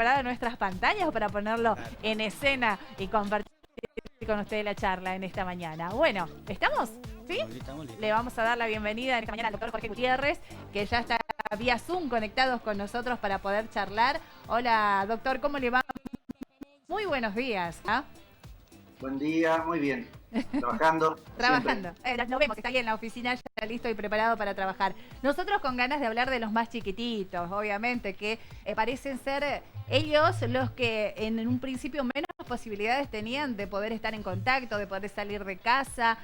preparado nuestras pantallas para ponerlo en escena y compartir con ustedes la charla en esta mañana. Bueno, ¿estamos? ¿Sí? Estamos listos. Le vamos a dar la bienvenida en esta mañana al doctor Jorge Gutiérrez, que ya está vía Zoom conectados con nosotros para poder charlar. Hola, doctor, ¿cómo le va? Muy buenos días. ¿Ah? Buen día, muy bien. Trabajando. Trabajando. Nos vemos, está ahí en la oficina ya listo y preparado para trabajar. Nosotros con ganas de hablar de los más chiquititos, obviamente, que parecen ser ellos los que en un principio menos posibilidades tenían de poder estar en contacto, de poder salir de casa.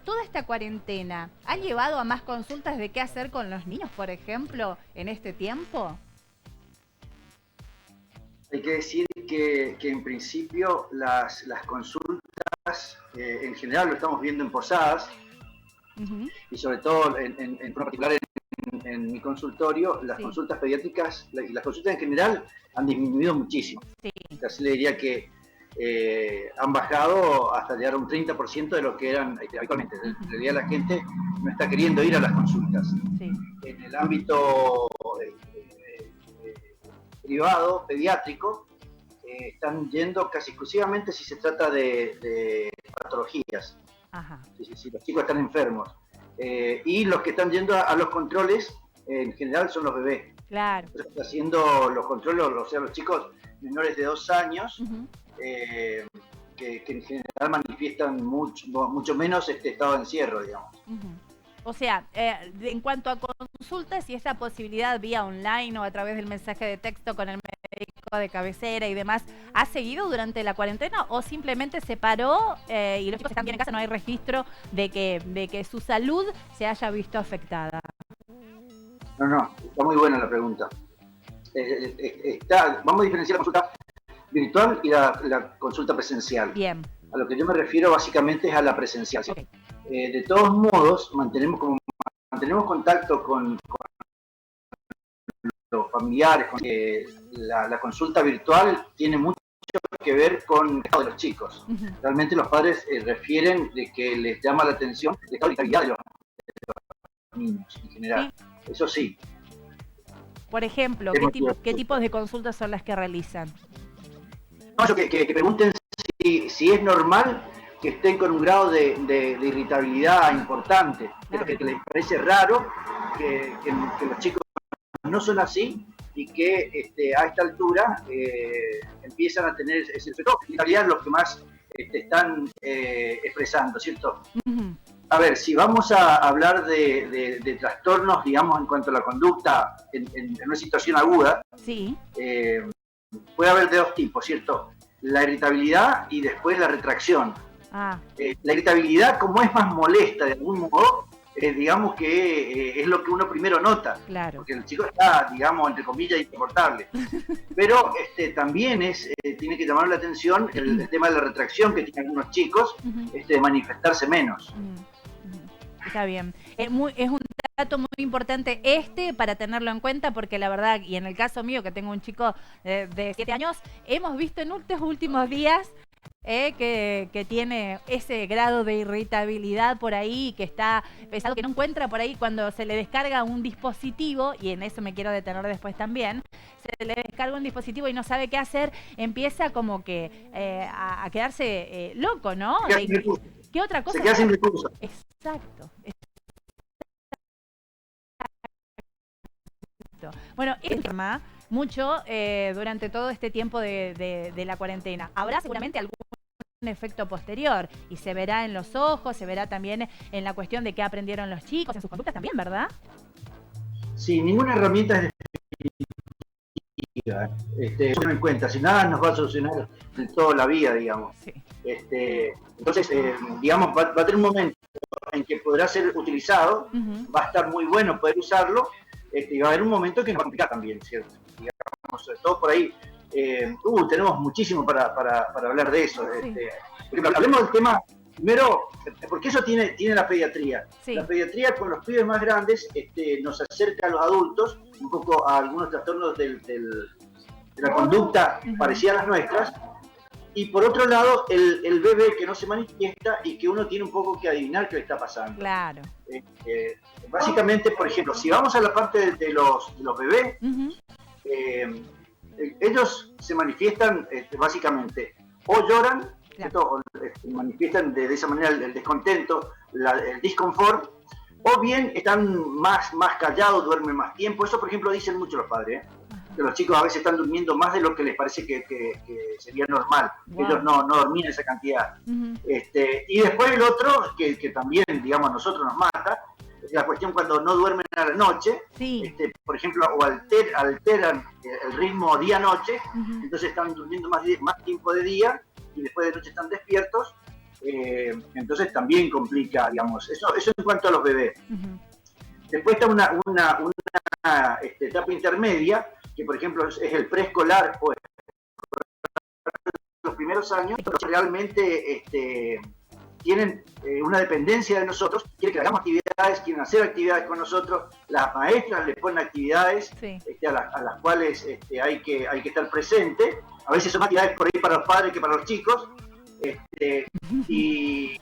Toda esta cuarentena, ¿ha llevado a más consultas de qué hacer con los niños, por ejemplo, en este tiempo? Hay que decir que en principio las consultas, en general lo estamos viendo en posadas, y sobre todo en particular en mi consultorio, las consultas pediátricas y las consultas en general han disminuido muchísimo. Sí. Casi le diría que han bajado hasta llegar a un 30% de lo que eran habitualmente. En realidad la gente no está queriendo ir a las consultas. Sí. En el ámbito privado, pediátrico, están yendo casi exclusivamente si se trata de patologías. Ajá. Si los chicos están enfermos. Y los que están yendo a los controles, en general, son los bebés. Claro. Haciendo los controles, o sea, los chicos menores de 2 años, que en general manifiestan mucho menos este estado de encierro, digamos. O sea, en cuanto a consultas y esta posibilidad vía online o a través del mensaje de texto con el médico de cabecera y demás, ¿ha seguido durante la cuarentena o simplemente se paró y los chicos están bien en casa, no hay registro de que su salud se haya visto afectada? No, está muy buena la pregunta. Vamos a diferenciar la consulta virtual y la consulta presencial. Bien. A lo que yo me refiero básicamente es a la presencial. Okay. De todos modos, mantenemos contacto con los familiares. La consulta virtual tiene mucho que ver con el estado de los chicos. Realmente los padres refieren de que les llama la atención el estado de vitalidad de los niños en general. Sí. Eso sí. Por ejemplo, ¿qué tipos de consultas son las que realizan? No, que pregunten si es normal que estén con un grado de irritabilidad importante, pero que les parece raro que los chicos no son así y que a esta altura empiezan a tener ese efecto. En realidad los que más están expresando, ¿cierto? A ver, si vamos a hablar de trastornos, digamos, en cuanto a la conducta en una situación aguda, sí. Puede haber de dos tipos, ¿cierto? La irritabilidad y después la retracción. La irritabilidad, como es más molesta de algún modo, digamos que es lo que uno primero nota. Claro. Porque el chico está, digamos, entre comillas, insoportable. Pero también tiene que llamar la atención el tema de la retracción que tienen algunos chicos, de manifestarse menos. Está bien. Es un dato muy importante para tenerlo en cuenta, porque la verdad, y en el caso mío, que tengo un chico de 7 años, hemos visto en estos últimos días que tiene ese grado de irritabilidad por ahí, que está pesado, que no encuentra por ahí cuando se le descarga un dispositivo, y en eso me quiero detener después también, se le descarga un dispositivo y no sabe qué hacer, empieza como que a quedarse loco, ¿no? ¿Qué otra cosa? Se queda sin recursos. Exacto. Bueno, es tema mucho durante todo este tiempo de la cuarentena. Habrá seguramente algún efecto posterior y se verá en los ojos, se verá también en la cuestión de qué aprendieron los chicos, en sus conductas también, ¿verdad? Sí, ninguna herramienta es definitiva. Tengan en cuenta, si nada nos va a solucionar en toda la vida, digamos. Sí. Entonces, digamos, va a tener un momento en que podrá ser utilizado, va a estar muy bueno poder usarlo, y va a haber un momento que nos va a complicar también, ¿cierto? Digamos, sobre todo por ahí, tenemos muchísimo para hablar de eso. Sí. Por ejemplo, hablemos del tema, primero, porque eso tiene la pediatría. Sí. La pediatría con los pibes más grandes nos acerca a los adultos, un poco a algunos trastornos de la conducta parecida a las nuestras, y por otro lado, el bebé que no se manifiesta y que uno tiene un poco que adivinar qué le está pasando. Claro. Básicamente, por ejemplo, si vamos a la parte de los bebés, ellos se manifiestan básicamente o lloran, claro, o manifiestan de esa manera el descontento, el disconfort, o bien están más callados, duermen más tiempo. Eso, por ejemplo, dicen mucho los padres, que los chicos a veces están durmiendo más de lo que les parece que sería normal. Wow. Ellos no dormían esa cantidad. Y después el otro, que también, digamos, a nosotros nos mata, es la cuestión cuando no duermen a la noche, por ejemplo, o alteran el ritmo día-noche, entonces están durmiendo más tiempo de día y después de noche están despiertos, entonces también complica, digamos, eso en cuanto a los bebés. Después está una etapa intermedia, que por ejemplo es el preescolar o los primeros años, realmente tienen una dependencia de nosotros, quieren que hagamos actividades, quieren hacer actividades con nosotros, las maestras les ponen actividades a las cuales hay que estar presente, a veces son actividades por ahí para los padres que para los chicos, y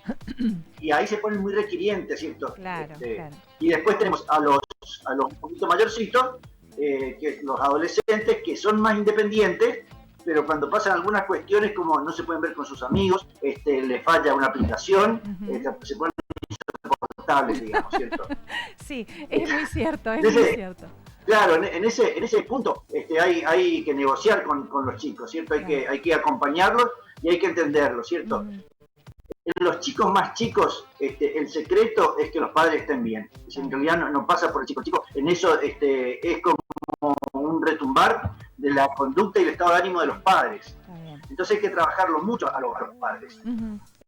ahí se ponen muy requirientes, ¿cierto? Claro, claro. Y después tenemos a los un poquito mayorcitos, que los adolescentes, que son más independientes, pero cuando pasan algunas cuestiones como no se pueden ver con sus amigos, les falla una aplicación, se ponen insoportables, digamos, ¿cierto? Sí, es muy cierto, es muy cierto. Claro, en ese punto hay que negociar con los chicos, ¿cierto? Hay que acompañarlos y hay que entenderlos, ¿cierto? En los chicos más chicos, el secreto es que los padres estén bien. En realidad no pasa por el chico. En eso es como un retumbar de la conducta y el estado de ánimo de los padres. Entonces hay que trabajarlo mucho a los padres.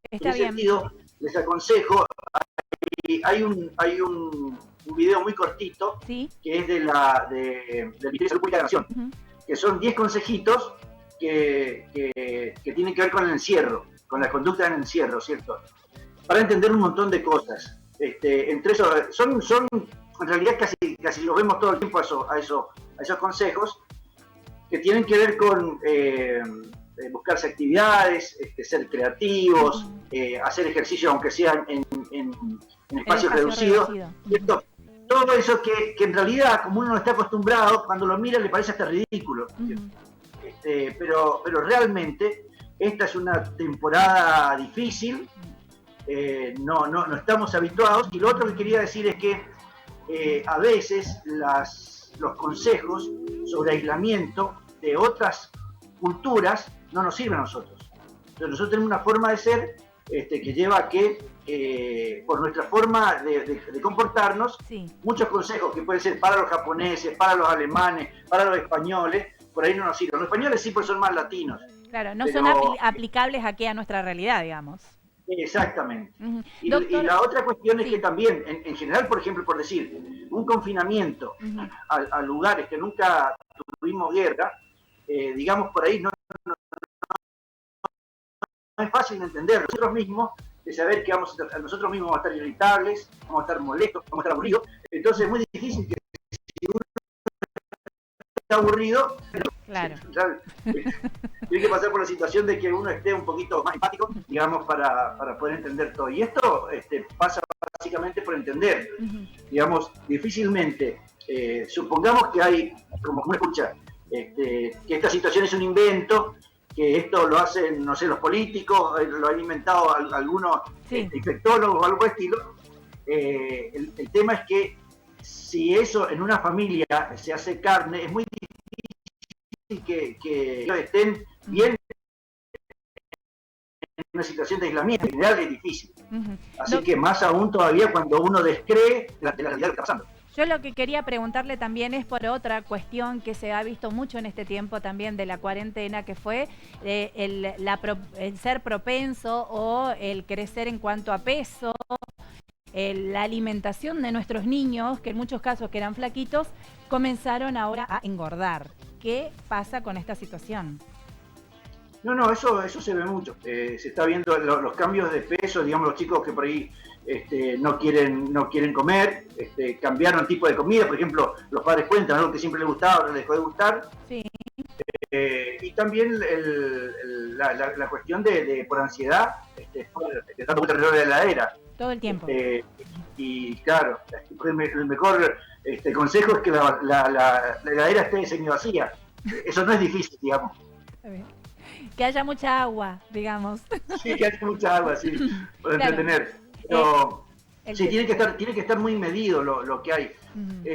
Está en ese sentido, les aconsejo, hay un video muy cortito, que es del Ministerio de Salud Pública de la Nación, que son 10 consejitos que tienen que ver con el encierro, con la conducta en el encierro, ¿cierto? Para entender un montón de cosas. Entre esos, son en realidad casi los vemos todo el tiempo a esos consejos, que tienen que ver con buscarse actividades, ser creativos, hacer ejercicio aunque sea en espacios reducidos, ¿cierto? Todo eso que en realidad, como uno no está acostumbrado, cuando lo mira le parece hasta ridículo. Pero realmente esta es una temporada difícil, no estamos habituados, y lo otro que quería decir es que a veces los consejos sobre aislamiento de otras culturas no nos sirven a nosotros. Entonces nosotros tenemos una forma de ser que lleva a que por nuestra forma de comportarnos, muchos consejos que pueden ser para los japoneses, para los alemanes, para los españoles, por ahí no nos sirven. Los españoles sí, porque son más latinos. Claro, no son aplicables aquí a nuestra realidad, digamos. Exactamente. Y la otra cuestión es que también, en general, por ejemplo, por decir, un confinamiento a lugares que nunca tuvimos guerra, digamos, por ahí no es fácil de entender. Nosotros mismos, de saber que nosotros mismos vamos a estar irritables, vamos a estar molestos, vamos a estar aburridos. Entonces es muy difícil que si uno está aburrido, claro, tiene que pasar por la situación de que uno esté un poquito más empático, digamos, para poder entender todo. Y esto pasa básicamente por entender, digamos, difícilmente, supongamos que hay, como uno escucha, que esta situación es un invento, que esto lo hacen, no sé, los políticos, lo han inventado algunos infectólogos o algo por el estilo. El tema es que si eso en una familia se hace carne, es muy difícil que ellos estén bien en una situación de aislamiento. En general es difícil. Así que más aún todavía cuando uno descree la realidad que está pasando. Yo lo que quería preguntarle también es por otra cuestión que se ha visto mucho en este tiempo también de la cuarentena, que fue el ser propenso o el crecer en cuanto a peso, la alimentación de nuestros niños, que en muchos casos que eran flaquitos, comenzaron ahora a engordar. ¿Qué pasa con esta situación? No, eso se ve mucho. Se está viendo los cambios de peso, digamos, los chicos que por ahí no quieren comer, cambiaron el tipo de comida. Por ejemplo, los padres cuentan algo que siempre les gustaba, ahora les dejó de gustar. Sí. Y también la cuestión de por ansiedad, de tanto alrededor de la heladera. Todo el tiempo. Y claro, el mejor consejo es que la heladera esté semivacía. Eso no es difícil, digamos. Que haya mucha agua, digamos. Sí, que haya mucha agua, sí, para Claro. entretener. Pero sí, tiene que estar muy medido lo que hay.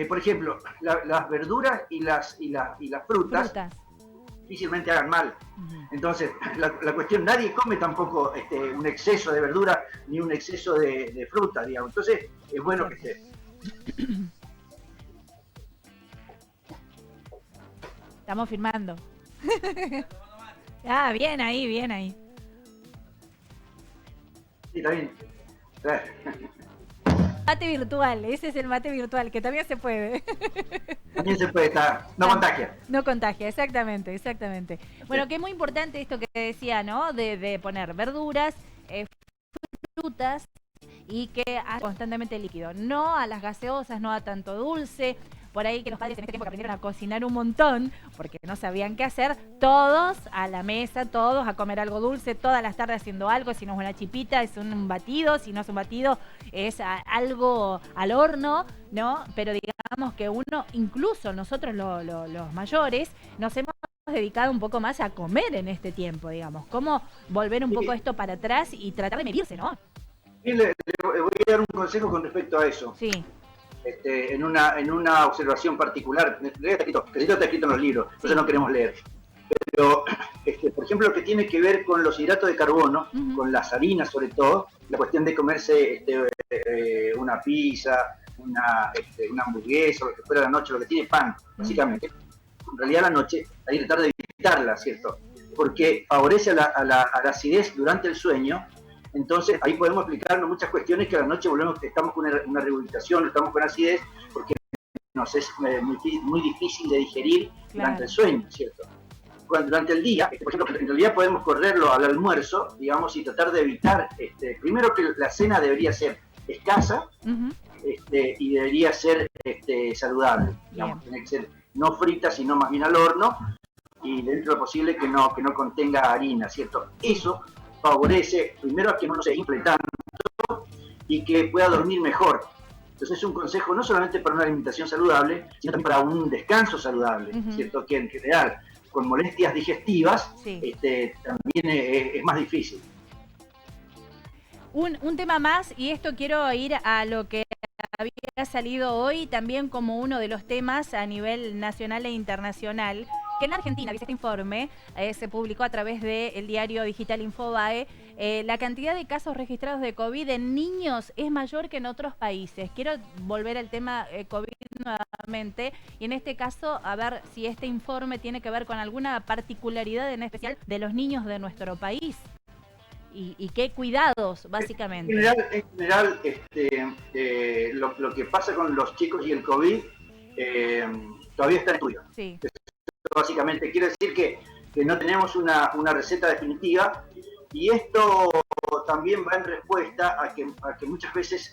Por ejemplo, las verduras y las frutas difícilmente hagan mal. Entonces, la cuestión, nadie come tampoco un exceso de verdura ni un exceso de fruta, digamos. Entonces, es bueno que esté. Estamos filmando. Ah, bien ahí, bien ahí. Sí, está bien. Mate virtual, ese es el mate virtual, que también se puede. También se puede estar, no contagia. No contagia, exactamente, exactamente. Bueno, que es muy importante esto que decía, ¿no? De poner verduras, frutas y que haya constantemente líquido. No a las gaseosas, no a tanto dulce. Por ahí que los padres en este tiempo que aprendieron a cocinar un montón, porque no sabían qué hacer, todos a la mesa, todos a comer algo dulce, todas las tardes haciendo algo, si no es una chipita, es un batido, si no es un batido, es algo al horno, ¿no? Pero digamos que uno, incluso nosotros los mayores, nos hemos dedicado un poco más a comer en este tiempo, digamos. ¿Cómo volver un poco esto para atrás y tratar de medirse, ¿no? Le voy a dar un consejo con respecto a eso. Sí. En una observación particular, está escrito en los libros, entonces no queremos leer. Pero, por ejemplo, lo que tiene que ver con los hidratos de carbono, con las harinas sobre todo, la cuestión de comerse una pizza, una hamburguesa, lo que fuera la noche, lo que tiene pan, básicamente. En realidad la noche hay que tratar de evitarla, ¿cierto? Porque favorece a la acidez durante el sueño. Entonces, ahí podemos explicarnos muchas cuestiones que a la noche estamos con una rehabilitación, estamos con acidez, porque nos es muy difícil de digerir durante el sueño, ¿cierto? Durante el día, por ejemplo, en realidad podemos correrlo al almuerzo, digamos, y tratar de evitar, primero que la cena debería ser escasa, y debería ser saludable, digamos, tiene que ser no frita, sino más bien al horno, y dentro de lo posible que no contenga harina, ¿cierto? Eso favorece primero a que no se infle tanto y que pueda dormir mejor. Entonces es un consejo no solamente para una alimentación saludable, sino también para un descanso saludable, ¿cierto? Que en general, con molestias digestivas, también es más difícil. Un tema más, y esto quiero ir a lo que había salido hoy también como uno de los temas a nivel nacional e internacional, que en Argentina, dice este informe, se publicó a través del diario digital Infobae, la cantidad de casos registrados de COVID en niños es mayor que en otros países. Quiero volver al tema COVID nuevamente, y en este caso, a ver si este informe tiene que ver con alguna particularidad en especial de los niños de nuestro país. ¿Y qué cuidados, básicamente? En general lo que pasa con los chicos y el COVID todavía está en estudio. Sí. Básicamente quiere decir que no tenemos una receta definitiva, y esto también va en respuesta a que muchas veces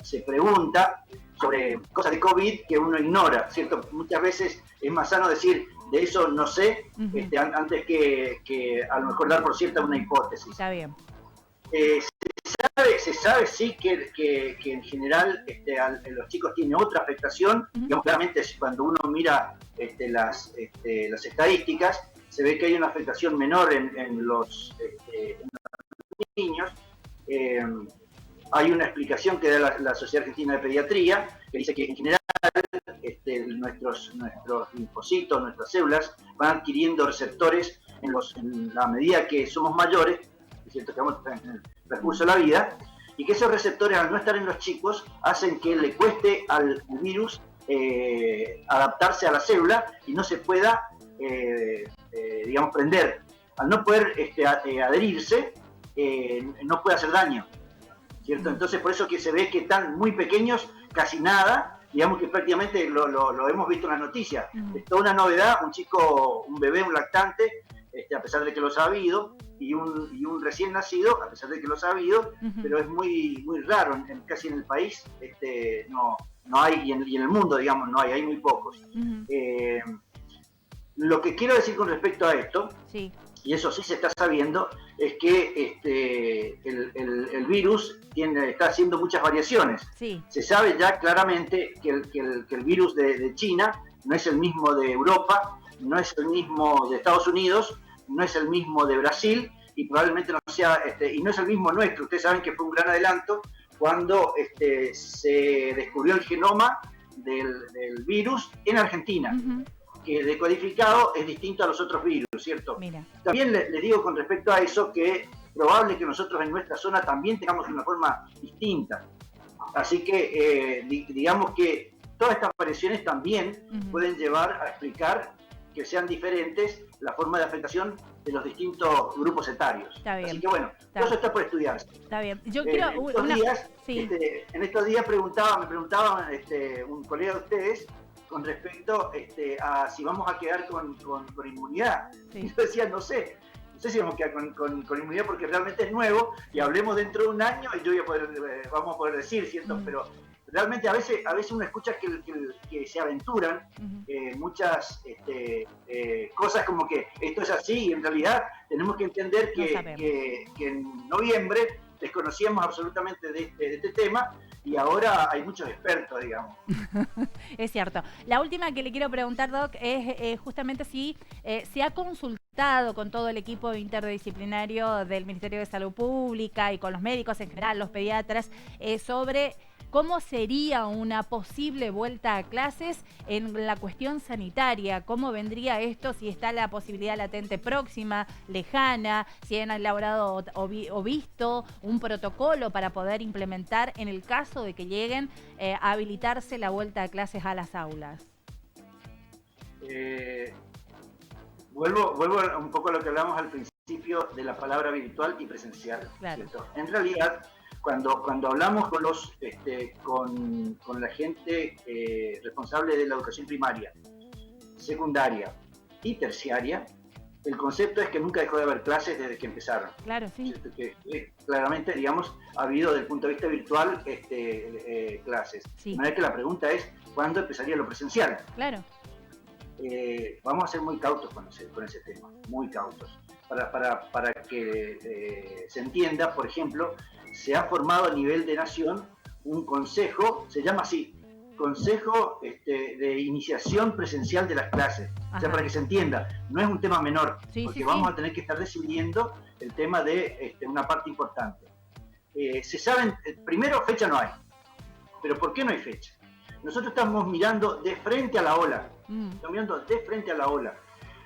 se pregunta sobre cosas de COVID que uno ignora, ¿cierto? Muchas veces es más sano decir, de eso no sé, antes que a lo mejor dar por cierta una hipótesis. Está bien. Se sabe sí que en general los chicos tienen otra afectación. Digamos, claramente cuando uno mira las estadísticas, se ve que hay una afectación menor en los niños. Hay una explicación que da la Sociedad Argentina de Pediatría, que dice que en general nuestros linfocitos, nuestras células, van adquiriendo receptores en la medida que somos mayores, es cierto que vamos en el transcurso de la vida, y que esos receptores, al no estar en los chicos, hacen que le cueste al virus adaptarse a la célula y no se pueda, digamos, prender. Al no poder adherirse, no puede hacer daño, ¿cierto? Entonces, por eso que se ve que están muy pequeños, casi nada, digamos que prácticamente lo hemos visto en las noticias. Es toda una novedad, un bebé, un lactante, a pesar de que lo ha sabido, y un recién nacido, a pesar de que lo ha sabido, pero es muy raro, casi en el país no hay, y en el mundo, digamos, no hay muy pocos. Lo que quiero decir con respecto a esto, y eso sí se está sabiendo, es que el virus está haciendo muchas variaciones. Se sabe ya claramente que el virus de China no es el mismo de Europa, no es el mismo de Estados Unidos, no es el mismo de Brasil y probablemente no sea, y no es el mismo nuestro. Ustedes saben que fue un gran adelanto cuando se descubrió el genoma del virus en Argentina, que decodificado es distinto a los otros virus, ¿cierto? Mira. También le digo con respecto a eso que probable que nosotros en nuestra zona también tengamos una forma distinta. Así que digamos que todas estas variaciones también pueden llevar a explicar que sean diferentes la forma de afectación de los distintos grupos etarios. Está bien. Así que bueno, todo eso está por estudiarse. Está bien. Yo quiero en estos días me preguntaba un colega de ustedes con respecto a si vamos a quedar con inmunidad. Sí. Y yo decía, no sé si vamos a quedar con inmunidad porque realmente es nuevo y hablemos dentro de un año y yo vamos a poder decir, ¿cierto? Pero realmente a veces uno escucha que se aventuran muchas cosas como que esto es así y en realidad tenemos que entender que en noviembre desconocíamos absolutamente de este tema y ahora hay muchos expertos, digamos. Es cierto. La última que le quiero preguntar, Doc, es justamente si se ha consultado con todo el equipo interdisciplinario del Ministerio de Salud Pública y con los médicos en general, los pediatras, sobre cómo sería una posible vuelta a clases en la cuestión sanitaria, cómo vendría esto, si está la posibilidad latente próxima, lejana, si han elaborado o visto un protocolo para poder implementar en el caso de que lleguen a habilitarse la vuelta a clases a las aulas. Vuelvo un poco a lo que hablamos al principio de la palabra virtual y presencial. Claro. ¿Cierto? En realidad, cuando hablamos con la gente responsable de la educación primaria, secundaria y terciaria, el concepto es que nunca dejó de haber clases desde que empezaron. Claro, sí. Que claramente, digamos, ha habido desde el punto de vista virtual clases. Sí. De manera que la pregunta es, ¿cuándo empezaría lo presencial? Claro. Vamos a ser muy cautos con ese tema, muy cautos. Para que se entienda, por ejemplo, se ha formado a nivel de nación un consejo, se llama así, Consejo de Iniciación Presencial de las Clases. Ajá. O sea, para que se entienda, no es un tema menor, porque vamos a tener que estar decidiendo el tema de una parte importante. Se saben, primero, fecha no hay. ¿Pero por qué no hay fecha? Nosotros estamos mirando de frente a la ola. Estamos mirando de frente a la ola.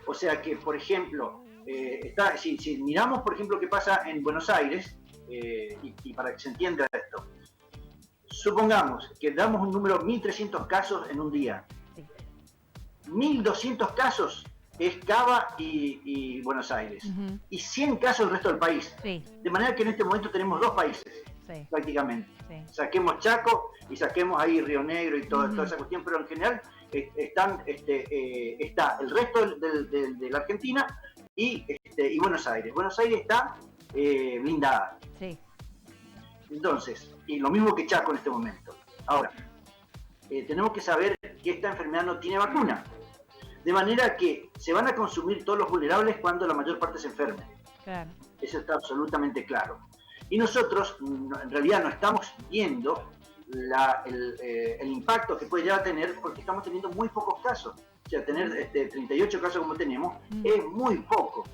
O sea que, por ejemplo, si miramos, por ejemplo, qué pasa en Buenos Aires, y para que se entienda esto, supongamos que damos un número 1.300 casos en un día. 1.200 casos es Cava y Buenos Aires. Y 100 casos el resto del país. Sí. De manera que en este momento tenemos dos países, prácticamente. Sí. Saquemos Chaco y saquemos ahí Río Negro y toda esa cuestión, pero en general está el resto de la Argentina y Buenos Aires. Buenos Aires está blindada. Sí. Entonces, y lo mismo que Chaco en este momento. Ahora, tenemos que saber que esta enfermedad no tiene vacuna. De manera que se van a consumir todos los vulnerables cuando la mayor parte se enferme. Claro. Eso está absolutamente claro. Y nosotros, en realidad, no estamos viendo el impacto que puede llegar a tener porque estamos teniendo muy pocos casos. O sea, tener 38 casos como tenemos es muy poco.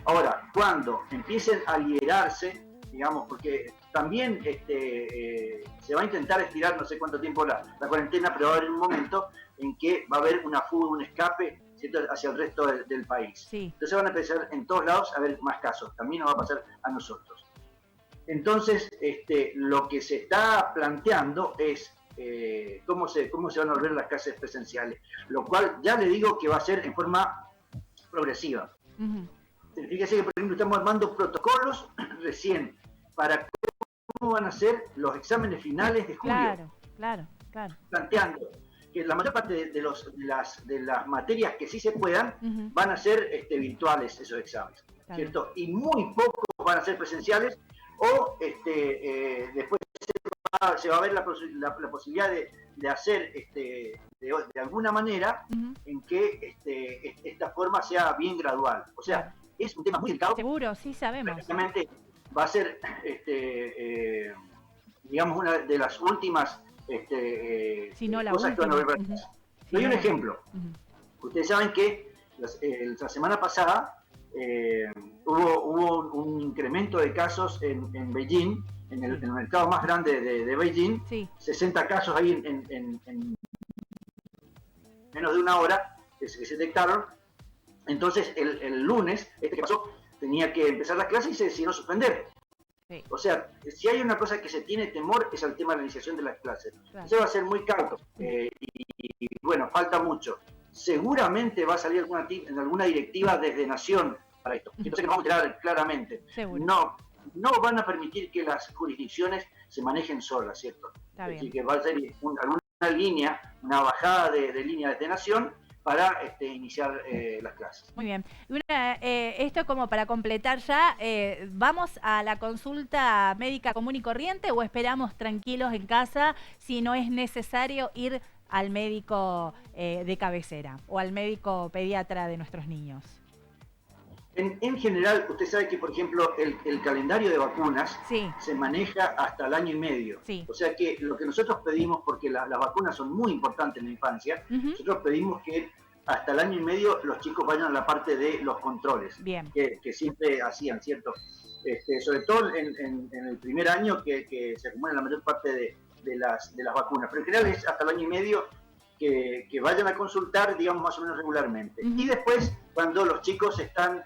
Ahora, cuando empiecen a liberarse, digamos, porque también se va a intentar estirar no sé cuánto tiempo la cuarentena, pero va a haber un momento en que va a haber una fuga, un escape, ¿cierto?, hacia el resto del país. Sí. Entonces van a empezar en todos lados a haber más casos. También nos va a pasar a nosotros. Entonces, lo que se está planteando es cómo se van a volver las clases presenciales, lo cual ya le digo que va a ser en forma progresiva. Fíjese que, por ejemplo, estamos armando protocolos recién para cómo van a ser los exámenes finales de julio. Claro. Planteando que la mayor parte de las materias que sí se puedan van a ser virtuales esos exámenes, ¿cierto? Y muy pocos van a ser presenciales o después se va a ver la posibilidad de hacer de alguna manera en que esta forma sea bien gradual. O sea, es un tema muy delicado. Seguro, sí sabemos. Prácticamente va a ser, digamos, una de las últimas cosas que van a ver. Doy un ejemplo. Ustedes saben que la semana pasada hubo un incremento de casos en Beijing, en el mercado más grande de Beijing, sí. 60 casos ahí en menos de una hora que se detectaron. Entonces el lunes, que pasó, tenía que empezar las clases y se decidió suspender. Sí. O sea, si hay una cosa que se tiene temor es el tema de la iniciación de las clases. Claro. Eso va a ser muy cauto y bueno, falta mucho. Seguramente va a salir alguna directiva desde Nación para esto. Entonces nos vamos a enterar claramente. No van a permitir que las jurisdicciones se manejen solas, ¿cierto? Así que va a ser alguna línea, una bajada de línea desde Nación para iniciar las clases. Muy bien. Esto como para completar ya, ¿vamos a la consulta médica común y corriente o esperamos tranquilos en casa si no es necesario ir al médico de cabecera o al médico pediatra de nuestros niños? En general, usted sabe que, por ejemplo, el calendario de vacunas se maneja hasta el año y medio. Sí. O sea que lo que nosotros pedimos, porque las vacunas son muy importantes en la infancia, nosotros pedimos que hasta el año y medio los chicos vayan a la parte de los controles, que siempre hacían, ¿cierto? Sobre todo en el primer año que se acumulan la mayor parte de las vacunas. Pero en general es hasta el año y medio que vayan a consultar, digamos, más o menos regularmente. Y después, cuando los chicos están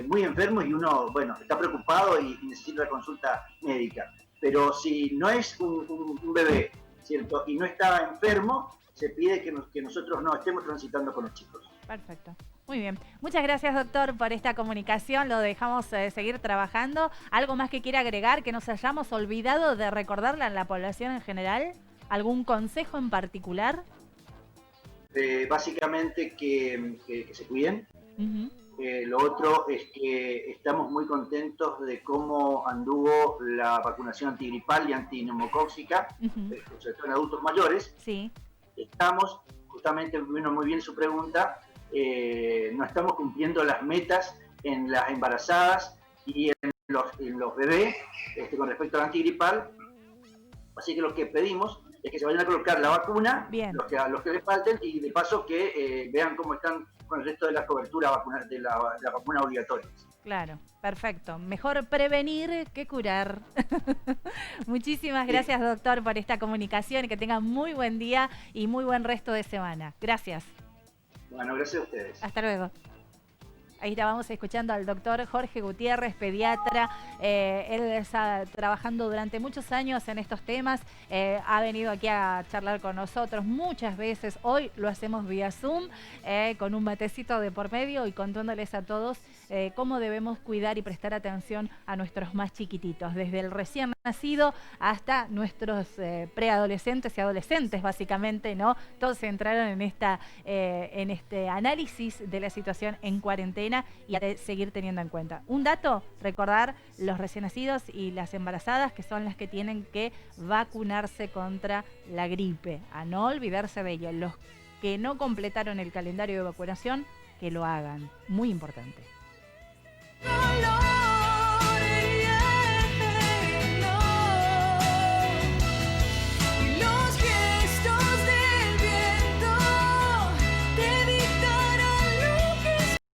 muy enfermos y uno, bueno, está preocupado y necesita la consulta médica. Pero si no es un bebé, ¿cierto? Y no está enfermo, se pide que nosotros no estemos transitando con los chicos. Perfecto. Muy bien. Muchas gracias, doctor, por esta comunicación. Lo dejamos seguir trabajando. ¿Algo más que quiera agregar que nos hayamos olvidado de recordarle a la población en general? ¿Algún consejo en particular? Básicamente que se cuiden. Lo otro es que estamos muy contentos de cómo anduvo la vacunación antigripal y antineumocóxica, sobre todo en adultos mayores. Sí. Estamos, justamente vino muy bien su pregunta, no estamos cumpliendo las metas en las embarazadas y en los bebés con respecto al antigripal. Así que lo que pedimos es que se vayan a colocar la vacuna, los que les falten, y de paso que vean cómo están con el resto de la cobertura de la vacuna obligatoria. Claro, perfecto. Mejor prevenir que curar. Muchísimas gracias, doctor, por esta comunicación y que tengan muy buen día y muy buen resto de semana. Gracias. Bueno, gracias a ustedes. Hasta luego. Ahí estábamos escuchando al doctor Jorge Gutiérrez, pediatra. Él está trabajando durante muchos años en estos temas. Ha venido aquí a charlar con nosotros muchas veces. Hoy lo hacemos vía Zoom, con un matecito de por medio y contándoles a todos cómo debemos cuidar y prestar atención a nuestros más chiquititos. Desde el recién nacido hasta nuestros preadolescentes y adolescentes, básicamente, ¿no? Todos entraron en este análisis de la situación en cuarentena y a seguir teniendo en cuenta. Un dato, recordar los recién nacidos y las embarazadas, que son las que tienen que vacunarse contra la gripe. A no olvidarse de ello. Los que no completaron el calendario de vacunación, que lo hagan. Muy importante.